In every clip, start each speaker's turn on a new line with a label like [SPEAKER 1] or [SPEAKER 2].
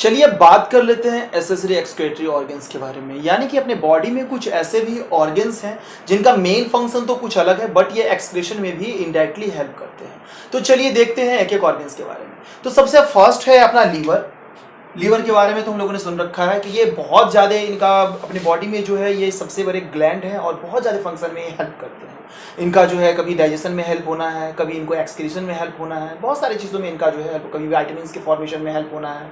[SPEAKER 1] चलिए अब बात कर लेते हैं एसेसरी एक्सक्रीटरी ऑर्गन्स के बारे में। यानी कि अपने बॉडी में कुछ ऐसे भी ऑर्गन्स हैं जिनका मेन फंक्शन तो कुछ अलग है, बट ये एक्सक्रीशन में भी इनडायरेक्टली हेल्प करते हैं। तो चलिए देखते हैं एक एक ऑर्गन्स के बारे में। तो सबसे फर्स्ट है अपना लीवर। लीवर के बारे में तो हम लोगों ने सुन रखा है कि ये बहुत ज़्यादा इनका अपने बॉडी में जो है ये सबसे बड़े ग्लैंड है और बहुत ज़्यादा फंक्शन में ये हेल्प करते हैं। इनका जो है कभी डाइजेशन में हेल्प होना है, कभी इनको एक्सक्रीशन में हेल्प होना है, बहुत सारी चीज़ों में इनका जो है कभी विटामिन्स के फॉर्मेशन में हेल्प होना है,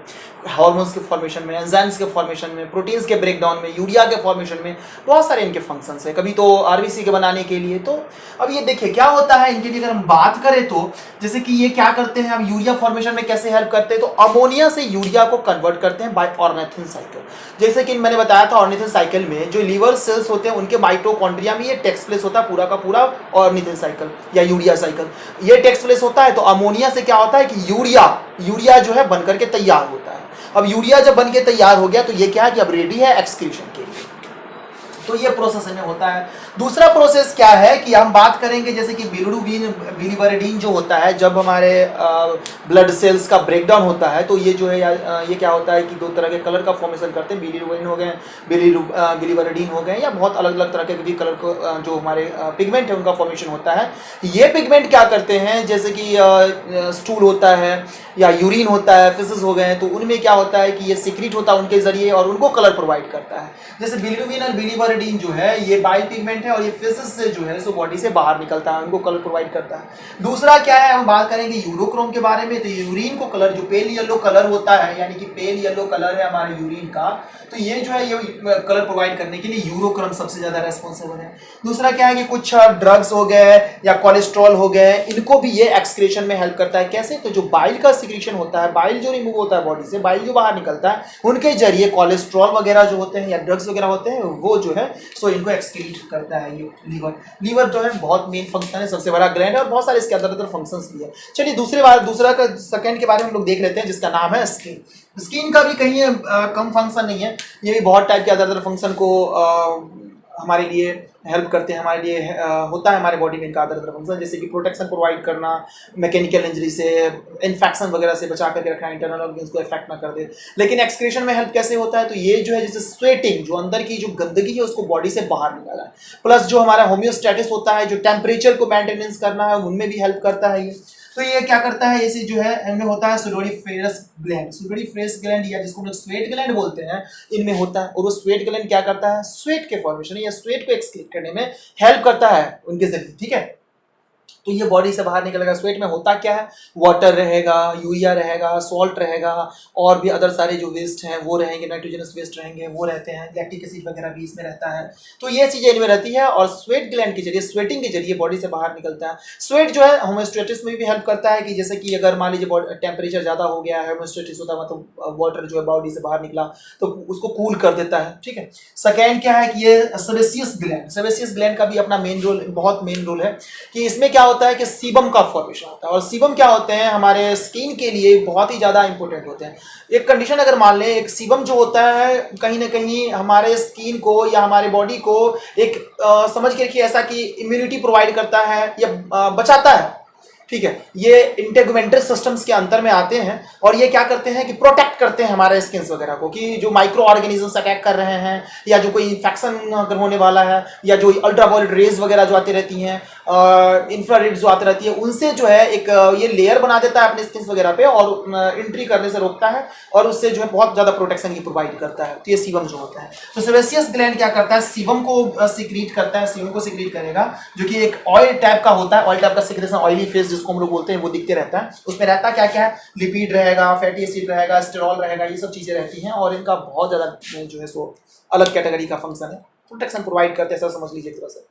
[SPEAKER 1] हार्मोन्स के फॉर्मेशन में, एंजाइम्स के फॉर्मेशन में, प्रोटीन्स के ब्रेकडाउन में, यूरिया के फॉर्मेशन में, बहुत सारे इनके फंक्शंस है। कभी तो आरबीसी के बनाने के लिए। तो अब ये देखिए क्या होता है इनके लिए अगर हम बात करें तो जैसे कि ये क्या करते हैं, अब यूरिया फॉर्मेशन में कैसे हेल्प करते हैं, तो अमोनिया से यूरिया को कन्वर्ट करते हैं बाय ऑर्निथिन साइकिल। जैसे कि मैंने बताया था ऑर्निथिन साइकिल में जो लीवर सेल्स होते हैं उनके माइटोकॉन्ड्रिया में ये टेक्स प्लेस होता है पूरा का पूरा ऑर्निथिन साइकिल या यूरिया साइकिल ये टेक्स प्लेस होता है। तो अमोनिया से क्या होता है कि यूरिया जो है बनकर के तैयार होता है। अब यूरिया जब बन के तैयार हो गया तो ये क्या है कि अब रेडी है एक्सक्रीशन के लिए। तो ये प्रोसेस में होता है। दूसरा प्रोसेस क्या है कि हम बात करेंगे जैसे कि बिलिरुबिन जो होता है जब हमारे ब्लड सेल्स का ब्रेकडाउन होता है तो ये जो है ये क्या होता है कि दो तरह के कलर का फॉर्मेशन करते हैं। बिलिरुबिन हो गए, बिलिवरिडीन हो गए, या बहुत अलग अलग तरह के भी कलर को जो हमारे पिगमेंट है उनका फॉर्मेशन होता है। ये पिगमेंट क्या करते हैं जैसे कि स्टूल होता है या यूरिन होता है, फिसेस हो गए, तो उनमें क्या होता है कि ये सीक्रेट होता है उनके जरिए और उनको कलर प्रोवाइड करता है। जैसे बिलिरुबिन और बिलिवरिडीन जो है ये बाइल पिगमेंट है और ये फिसेस से जो है सो बॉडी से बाहर निकलता है, उनको कलर प्रोवाइड करता है। दूसरा क्या है, हम बात करेंगे यूरोक्रोम के बारे में। तो यूरिन को कलर जो पेल येलो कलर होता है, यानी कि पेल येलो कलर है हमारे यूरिन का, तो ये जो है ये कलर प्रोवाइड करने के लिए यूरोक्रोम सबसे ज्यादा रेस्पॉन्सिबल है। दूसरा क्या है कि कुछ ड्रग्स हो गए या कोलेस्ट्रॉल हो गए, इनको भी ये एक्सक्रीशन में हेल्प करता है। कैसे, तो जो बाइल का सिक्रीशन होता है, बाइल जो रिमूव होता है बॉडी से, बाइल जो बाहर निकलता है, उनके जरिए कोलेस्ट्रॉल वगैरह जो होते हैं या ड्रग्स वगैरह होते हैं वो जो है सो इनको एक्सक्रीट करता है ये लीवर जो है बहुत मेन फंक्शन है, सबसे बड़ा ग्लैंड है और बहुत सारे इसके अंदर अंदर फंक्शंस भी है। चलिए दूसरा का सेकंड के बारे में हम लोग देख लेते हैं जिसका नाम है स्किन। स्किन का भी कहीं कम फंक्शन नहीं है, ये भी बहुत टाइप के अदर फंक्शन को हमारे लिए हेल्प करते हैं, हमारे लिए होता है हमारे बॉडी में इनका अदर फंक्शन, जैसे कि प्रोटेक्शन प्रोवाइड करना, मैकेनिकल इंजरी से, इन्फेक्शन वगैरह से बचा करके रखना, इंटरनल ऑर्गन्स को इफेक्ट ना कर दे। लेकिन एक्सक्रीशन में हेल्प कैसे होता है, तो ये जो है जैसे स्वेटिंग, जो अंदर की जो गंदगी है उसको बॉडी से बाहर निकाला है, प्लस जो हमारा होम्योस्टेटिस होता है, जो टेम्परेचर को मेंटेनेंस करना है, उनमें भी हेल्प करता है ये। तो ये क्या करता है, इसे जो है इनमें होता है सुडोरीफेरस ग्लैंड या जिसको हम लोग स्वेट ग्लैंड बोलते हैं, इनमें होता है। और वो स्वेट ग्लैंड क्या करता है, स्वेट के फॉर्मेशन या स्वेट को एक्सक्रीट करने में हेल्प करता है उनके जरिए, ठीक है। तो ये बॉडी से बाहर निकलेगा। स्वेट में होता क्या है, वाटर रहेगा, यूरिया रहेगा, सॉल्ट रहेगा, और भी अदर सारे जो वेस्ट हैं वो रहेंगे, नाइट्रोजनस वेस्ट रहेंगे वो रहते हैं, लैक्टिक एसिड वगैरह भी इसमें रहता है। तो ये चीजें इनमें रहती है और स्वेट ग्लैंड के जरिए, स्वेटिंग के जरिए बॉडी से बाहर निकलता है। स्वेट जो है होमोस्टेटिस में भी हेल्प करता है कि जैसे कि अगर मान लीजिए टेम्परेचर ज्यादा हो गया है, होमोस्टेटिस होता है मतलब वाटर जो है बॉडी से बाहर निकला तो उसको कूल कर देता है, ठीक है। सेकेंड क्या है कि ये सेबेसियस ग्लैंड का भी अपना मेन रोल, बहुत मेन रोल है कि इसमें क्या होता है कि सीबम का फॉर्मेशन होता है। और सीबम क्या होते हैं, हमारे स्किन के लिए बहुत ही ज़्यादा इंपॉर्टेंट होते हैं। एक कंडीशन अगर मान लें, एक सीबम जो होता है कहीं ना कहीं हमारे स्किन को या हमारे बॉडी को एक समझ के रखिए ऐसा कि इम्यूनिटी प्रोवाइड करता है या बचाता है, ठीक है। ये इंटेगुमेंटरी सिस्टम्स के अंतर में आते हैं और ये क्या करते हैं कि प्रोटेक्ट करते हैं हमारे स्किन वगैरह को, कि जो माइक्रो ऑर्गेनिजम्स अटैक कर रहे हैं या जो कोई इन्फेक्शन अगर होने वाला है या जो अल्ट्रावायलेट रेज वगैरह जो आती रहती हैं, इंफ्रारेड जो आती रहती है, उनसे जो है एक ये लेयर बना देता है अपने स्किन वगैरह पे और एंट्री करने से रोकता है और उससे जो है बहुत ज़्यादा प्रोटेक्शन ये प्रोवाइड करता है। तो ये सीबम जो होता है, तो सेबेसियस ग्लैंड क्या करता है, सीबम को सिक्रीट करता है, सीबम को सिक्रीट करेगा जो कि एक ऑयल टाइप का होता है। ऑयल टाइप का सिक्रेशन, ऑयली फेस जिसको हम लोग बोलते हैं, वो दिखते रहता है। उसमें रहता क्या क्या है, लिपिड रहेगा, फैटी एसिड रहेगा, स्टेरॉल रहेगा, ये सब चीज़ें रहती हैं और इनका बहुत ज़्यादा जो है सो अलग कैटेगरी का फंक्शन है, प्रोटेक्शन प्रोवाइड करते हैं, ऐसा समझ लीजिए थोड़ा सा।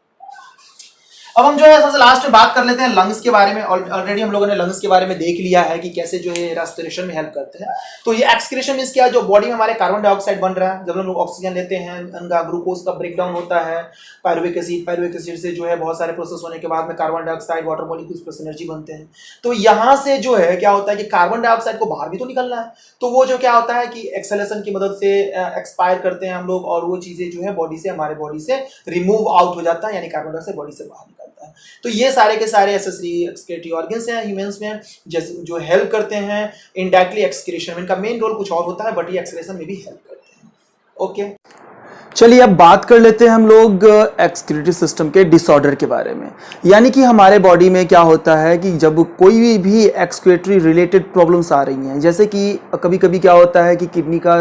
[SPEAKER 1] अब हम जो है सबसे लास्ट में बात कर लेते हैं लंग्स के बारे में। ऑलरेडी हम लोगों ने लंग्स के बारे में देख लिया है कि कैसे जो है रेस्पिरेशन में हेल्प करते हैं। तो ये एक्सक्रीशन मींस क्या, जो बॉडी में हमारे कार्बन डाइऑक्साइड बन रहा है, जब हम लोग ऑक्सीजन लेते हैं उनका ग्लूकोज का ब्रेकडाउन होता है, पायरुविक एसिड से जो है बहुत सारे प्रोसेस होने के बाद में carbon dioxide, water molecules plus energy बनते हैं। तो यहाँ से जो है क्या होता है कि कार्बन डाइऑक्साइड को बाहर भी तो निकलना है, तो वो जो क्या होता है कि एक्सेलेशन की मदद से एक्सपायर करते हैं हम लोग और वो चीजें जो है बॉडी से, हमारे बॉडी से रिमूव आउट हो जाता है, यानी कार्बन डाइऑक्साइड बॉडी से बाहर निकलता है। जाता है। तो ये सारे के सारे एसेसरी एक्सक्रीटरी ऑर्गन्स हैं ह्यूमंस में, जैसे जो हेल्प करते हैं इनडायरेक्टली एक्सक्रीशन में। इनका मेन रोल कुछ और होता है बट ये एक्सक्रीशन में भी हेल्प करते हैं। ओके, चलिए अब बात कर लेते हैं हम लोग एक्सक्रीटरी सिस्टम के डिसऑर्डर के बारे में। यानी कि हमारे बॉडी में क्या होता है कि जब कोई भी एक्सक्रीटरी रिलेटेड प्रॉब्लम्स आ रही हैं, जैसे कि कभी कभी क्या होता है कि किडनी का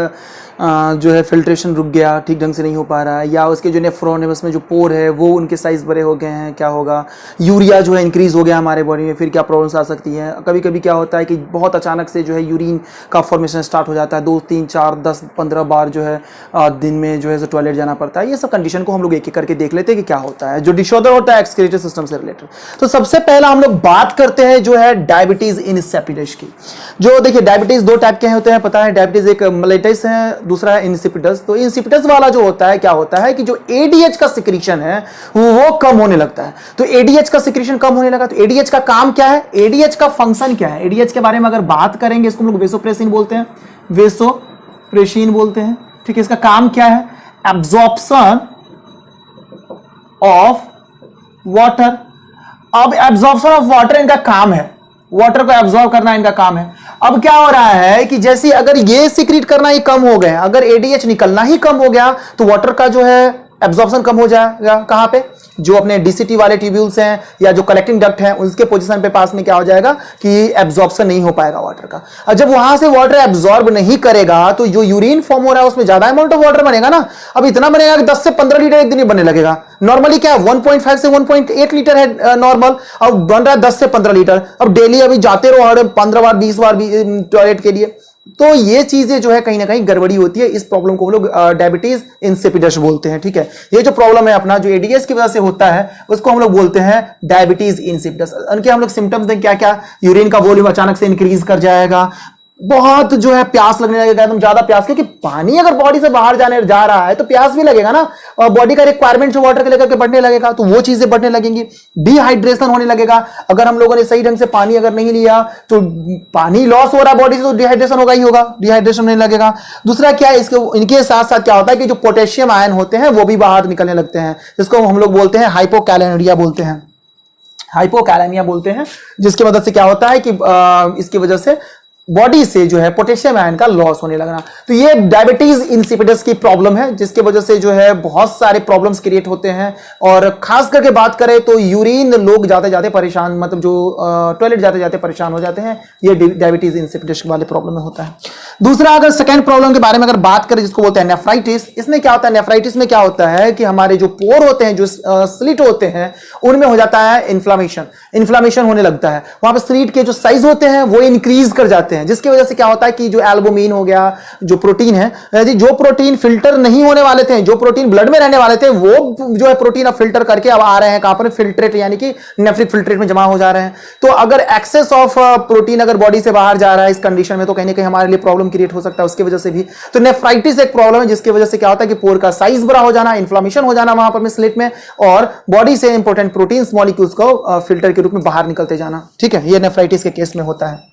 [SPEAKER 1] जो है फिल्ट्रेशन रुक गया, ठीक ढंग से नहीं हो पा रहा है, या उसके जो नेफ्रॉन है उसमें जो पोर है वो उनके साइज बड़े हो गए हैं, क्या होगा, यूरिया जो है इंक्रीज हो गया हमारे बॉडी में, फिर क्या प्रॉब्लम्स आ सकती हैं। कभी कभी क्या होता है कि बहुत अचानक से जो है यूरिन का फॉर्मेशन स्टार्ट हो जाता है, 2 3 4 10 15 बार जो है दिन में जो है टॉयलेट जाना पड़ता है। ये सब कंडीशन को हम लोग एक एक करके देख लेते हैं कि क्या होता है जो डिसऑर्डर होता है एक्सक्रीटरी सिस्टम से रिलेटेड। तो सबसे पहला हम लोग बात करते हैं जो है डायबिटीज इंसिपिडस की। जो देखिए डायबिटीज 2 टाइप के होते हैं, पता है, डायबिटीज एक मेलिटस है, दूसरा है इंसिपिडस। तो इंसिपिडस वाला जो होता है क्या होता है कि जो एडीएच का सिक्रीशन है वो कम होने लगता है। तो एडीएच का सिक्रीशन कम होने लगा, तो एडीएच का काम क्या है, एडीएच का फंक्शन क्या है। एडीएच के बारे में अगर बात करेंगे, इसको हम लोग वेसोप्रेसिन बोलते हैं, वेसोप्रेसिन बोलते हैं, ठीक है। इसका काम क्या है, एब्जॉर्प्शन ऑफ वाटर। अब एब्जॉर्प्शन ऑफ वाटर इनका काम है, वाटर को एब्जॉर्ब करना इनका काम है। अब क्या हो रहा है कि जैसे अगर ये सीक्रेट करना ही कम हो गए, अगर एडीएच निकलना ही कम हो गया तो वाटर का जो है एब्जॉर्प्शन कम हो जाएगा। कहां पे, जो अपने डीसीटी वाले ट्यूब्यूल्स हैं या जो कलेक्टिंग डक्ट हैं उसके पोजीशन पे पास में क्या हो जाएगा कि एब्जॉर्प्शन नहीं हो पाएगा वाटर का। और जब वहां से वाटर एब्जॉर्ब नहीं करेगा तो जो यूरिन फॉर्म हो रहा है उसमें ज्यादा अमाउंट ऑफ वाटर बनेगा ना। अब इतना बनेगा कि 10 से 15 लीटर एक दिन में बनने लगेगा। नॉर्मली क्या है 1.5 से 1.8 लीटर है नॉर्मल, अब बन रहा है 10 से 15 लीटर। अब डेली अभी जाते रहो हर 15 बार 20 बार टॉयलेट के लिए, तो ये चीजें जो है कहीं ना कहीं गड़बड़ी होती है। इस प्रॉब्लम को हम लोग डायबिटीज इंसिपिडस बोलते हैं, ठीक है। ये जो प्रॉब्लम है अपना जो एडीएस की वजह से होता है उसको हम लोग बोलते हैं डायबिटीज इंसिपिडस। उनके हम लोग सिम्टम्स दें क्या क्या, यूरिन का वॉल्यूम अचानक से इंक्रीज कर जाएगा, बहुत जो है प्यास लगने लगेगा, एकदम ज्यादा प्यास, क्योंकि पानी अगर बॉडी से बाहर जाने जा रहा है तो प्यास भी लगेगा ना, और बॉडी का रिक्वायरमेंट जो वाटर के लेकर के बढ़ने लगेगा तो वो चीजें बढ़ने लगेंगी। डिहाइड्रेशन होने लगेगा, अगर हम लोगों ने सही ढंग से पानी अगर नहीं लिया तो पानी लॉस हो रहा है बॉडी से, तो डिहाइड्रेशन होगा ही होगा, डिहाइड्रेशन होने लगेगा। दूसरा क्या है, इसके इनके साथ साथ क्या होता है कि जो पोटेशियम आयन होते हैं वो भी बाहर निकलने लगते हैं, जिसको हम लोग बोलते हैं हाइपोकैलोरिया बोलते हैं, हाइपोकैलेमिया बोलते हैं, जिसकी मदद से क्या होता है कि इसकी वजह से बॉडी से जो है पोटेशियम आयन का लॉस होने लगना। तो ये डायबिटीज इंसिपिडस की प्रॉब्लम है, जिसकी वजह से जो है बहुत सारे प्रॉब्लम्स क्रिएट होते हैं। और खास करके बात करें तो यूरिन लोग जाते जाते परेशान, मतलब जो टॉयलेट जाते जाते परेशान हो जाते हैं, ये डायबिटीज इंसिपिडस वाले प्रॉब्लम में होता है। दूसरा अगर सेकेंड प्रॉब्लम के बारे में अगर बात करें जिसको बोलते हैं नेफ्राइटिस, इसमें क्या होता है, नेफ्राइटिस में क्या होता है कि हमारे जो पोर होते हैं, जो स्लिट होते हैं, उनमें हो जाता है इन्फ्लामेशन होने लगता है। वहां पर स्लिट के जो साइज होते हैं वो इंक्रीज कर जाते हैं, जिसकी वजह से क्या होता है कि जो एल्बुमिन हो गया, जो प्रोटीन है, जो प्रोटीन फिल्टर नहीं होने वाले थे, जो प्रोटीन ब्लड में रहने वाले थे, वो जो है प्रोटीन अब फिल्टर करके अब आ रहे हैं कहां पर, फिल्ट्रेट, यानी कि नेफ्रिक फिल्ट्रेट में जमा हो जा रहे हैं। तो अगर एक्सेस ऑफ प्रोटीन अगर बॉडी से बाहर जा रहा है इस कंडीशन में, तो कहीं ना कहीं हमारे लिए प्रॉब्लम क्रिएट हो सकता है उसकी वजह से भी। तो नेफ्राइटिस एक प्रॉब्लम है जिसकी वजह से क्या होता है कि पोर का साइज बड़ा हो जाना, इन्फ्लामेशन हो जाना वहां पर में स्लिट में, और बॉडी से इंपॉर्टेंट प्रोटीन्स मॉलिक्यूल्स को फिल्टर के रूप में बाहर निकलते जाना, ठीक है। ये नेफ्राइटिस के केस में होता है।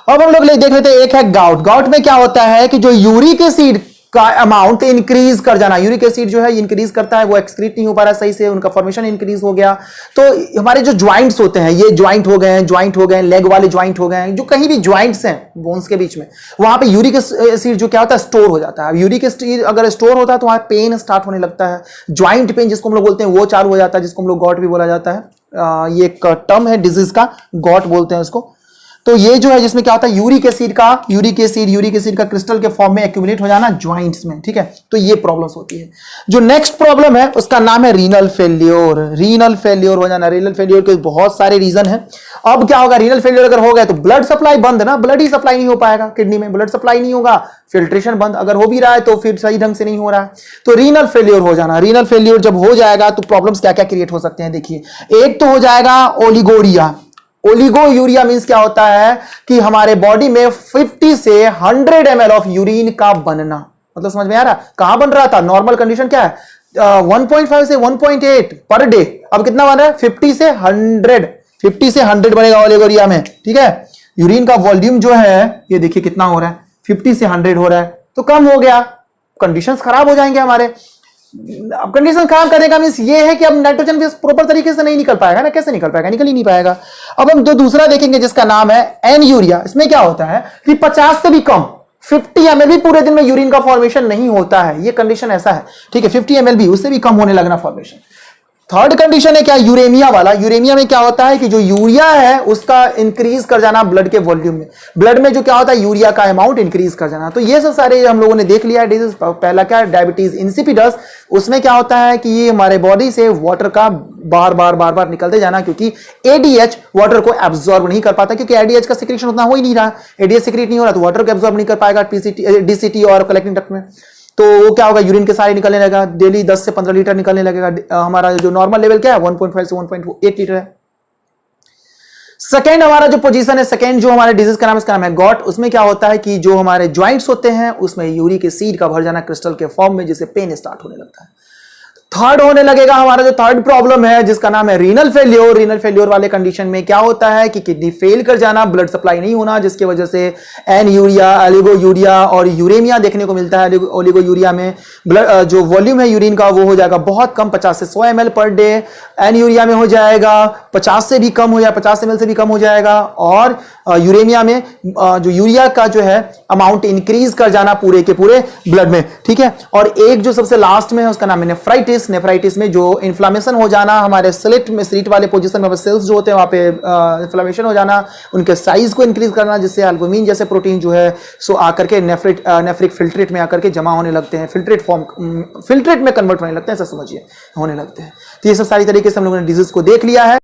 [SPEAKER 1] अब हम लोग देख लेते हैं, एक है गाउट। गाउट में क्या होता है कि जो यूरिक एसिड का अमाउंट इंक्रीज कर जाना, यूरिक एसिड जो है इंक्रीज करता है, वो एक्सक्रीट नहीं हो पा रहा सही से, उनका फॉर्मेशन इंक्रीज हो गया। तो हमारे जो ज्वाइंट्स होते हैं, ये ज्वाइंट हो गए, लेग वाले ज्वाइंट हो गए, जो कहीं भी ज्वाइंट्स हैं बोन्स के बीच में, वहां पे यूरिक एसिड जो क्या होता है स्टोर हो जाता है। यूरिक एसिड अगर स्टोर होता है तो वहां पेन स्टार्ट होने लगता है, ज्वाइंट पेन जिसको हम लोग बोलते हैं वो चालू हो जाता है, जिसको हम लोग गॉट भी बोला जाता है। ये एक टर्म है डिजीज का, गॉट बोलते हैं उसको। तो ये जो है जिसमें क्या होता है यूरिक एसिड का क्रिस्टल के फॉर्म में एक्यूमुलेट हो जाना ज्वाइंट्स में, ठीक है। तो ये प्रॉब्लम्स होती है। जो नेक्स्ट प्रॉब्लम है उसका नाम है रीनल फेल्योर हो जाना। रीनल फेल्योर के बहुत सारे रीजन है। अब क्या होगा, रीनल फेल्योर अगर हो गया तो ब्लड सप्लाई बंद ना, ब्लड ही सप्लाई नहीं हो पाएगा, किडनी में ब्लड सप्लाई नहीं होगा, फिल्ट्रेशन बंद, अगर हो भी रहा है तो फिर सही ढंग से नहीं हो रहा है, तो रीनल फेल्योर हो जाना। रीनल फेल्योर जब हो जाएगा तो प्रॉब्लम्स क्या क्या क्रिएट हो सकते हैं, देखिए। एक तो हो जाएगा ओलिगोरिया। ओलिगोयूरिया मींस क्या होता है कि हमारे बॉडी में 50 से 100 ml ऑफ यूरिन का बनना, मतलब समझ में आ रहा, कहां बन रहा था, नॉर्मल कंडीशन क्या है 1.5 से 1.8 पर डे, अब कितना बन रहा है 50 से 100 बनेगा ओलिगोरिया में, ठीक है। यूरिन का वॉल्यूम जो है ये देखिए कितना हो रहा है, 50 से 100 हो रहा है, तो कम हो गया, कंडीशंस खराब हो जाएंगे हमारे।
[SPEAKER 2] अब कंडीशन काम करने का मींस ये है कि अब नाइट्रोजन भी प्रॉपर तरीके से नहीं निकल पाएगा ना, कैसे निकल पाएगा, निकल ही नहीं पाएगा। अब हम दूसरा देखेंगे जिसका नाम है एन यूरिया। इसमें क्या होता है कि 50 से भी कम 50 ml भी पूरे दिन में यूरिन का फॉर्मेशन नहीं होता है, ये कंडीशन ऐसा है, ठीक है। 50 ml भी, उससे भी कम होने लगना फॉर्मेशन। थर्ड कंडीशन है क्या, यूरेमिया वाला। यूरेमिया में क्या होता है कि जो यूरिया है उसका इंक्रीज कर जाना ब्लड के वॉल्यूम में, ब्लड में जो क्या होता है यूरिया का अमाउंट इंक्रीज कर जाना। तो ये सब सारे हम लोगों ने देख लिया है डिजीज। पहला क्या है, डायबिटीज इंसिपिडस। उसमें क्या होता है कि ये हमारे बॉडी से वाटर का बार बार निकलते जाना, क्योंकि एडीएच वाटर को एब्जॉर्ब नहीं कर पाता, क्योंकि एडीएच का सिक्रेशन उतना हो ही नहीं रहा, एडीएच सिक्रेट नहीं हो रहा तो वाटर को एब्जॉर्ब नहीं कर पाएगा डीसीटी और कलेक्टिंग डक्ट में। तो वो क्या होगा, यूरिन के सारे निकलने लगेगा, डेली 10 से 15 लीटर निकलने लगेगा। हमारा जो नॉर्मल लेवल क्या है 1.5 से 1.8 लीटर है। सेकेंड हमारा जो पोजीशन है, सेकेंड जो हमारे डिजीज का नाम, इसका नाम है गॉट। उसमें क्या होता है कि जो हमारे ज्वाइंट्स होते हैं उसमें यूरिक एसिड का भर जाना क्रिस्टल के फॉर्म में, जिससे पेन स्टार्ट होने लगता है। थर्ड होने लगेगा हमारा जो थर्ड प्रॉब्लम है जिसका नाम है रीनल फेल्योर। रीनल फेल्योर वाले कंडीशन में क्या होता है कि किडनी फेल कर जाना, ब्लड सप्लाई नहीं होना, जिसकी वजह से एन यूरिया, एलिगो यूरिया और यूरेमिया देखने को मिलता है। ओलिगो यूरिया में ब्लड जो वॉल्यूम है यूरिन का वो हो जाएगा बहुत कम, 50 से 100 ml per day. N urea में हो जाएगा 50 से भी कम हो जाएगा, 50 ml से भी कम हो जाएगा। और यूरेमिया में जो यूरिया का जो है अमाउंट इंक्रीज कर जाना पूरे के पूरे ब्लड में, ठीक है। और एक जो सबसे लास्ट में है उसका नाम है नेफ्राइटिस। नेफ्राइटिस में जो इन्फ्लामेशन हो जाना, हमारे स्लिट में, स्लिट वाले पोजीशन में सेल्स जो होते हैं वहां पे इन्फ्लामेशन हो जाना, उनके साइज को इंक्रीज करना, जिससे एल्बुमिन जैसे प्रोटीन जो है सो आकर के नेफ्रिक फिल्ट्रेट में आकर के जमा होने लगते हैं, फिल्ट्रेट में कन्वर्ट होने लगते हैं, ऐसा समझिए, होने लगते हैं। तो ये सब सारी तरीके से हम लोगों ने डिजीज को देख लिया है।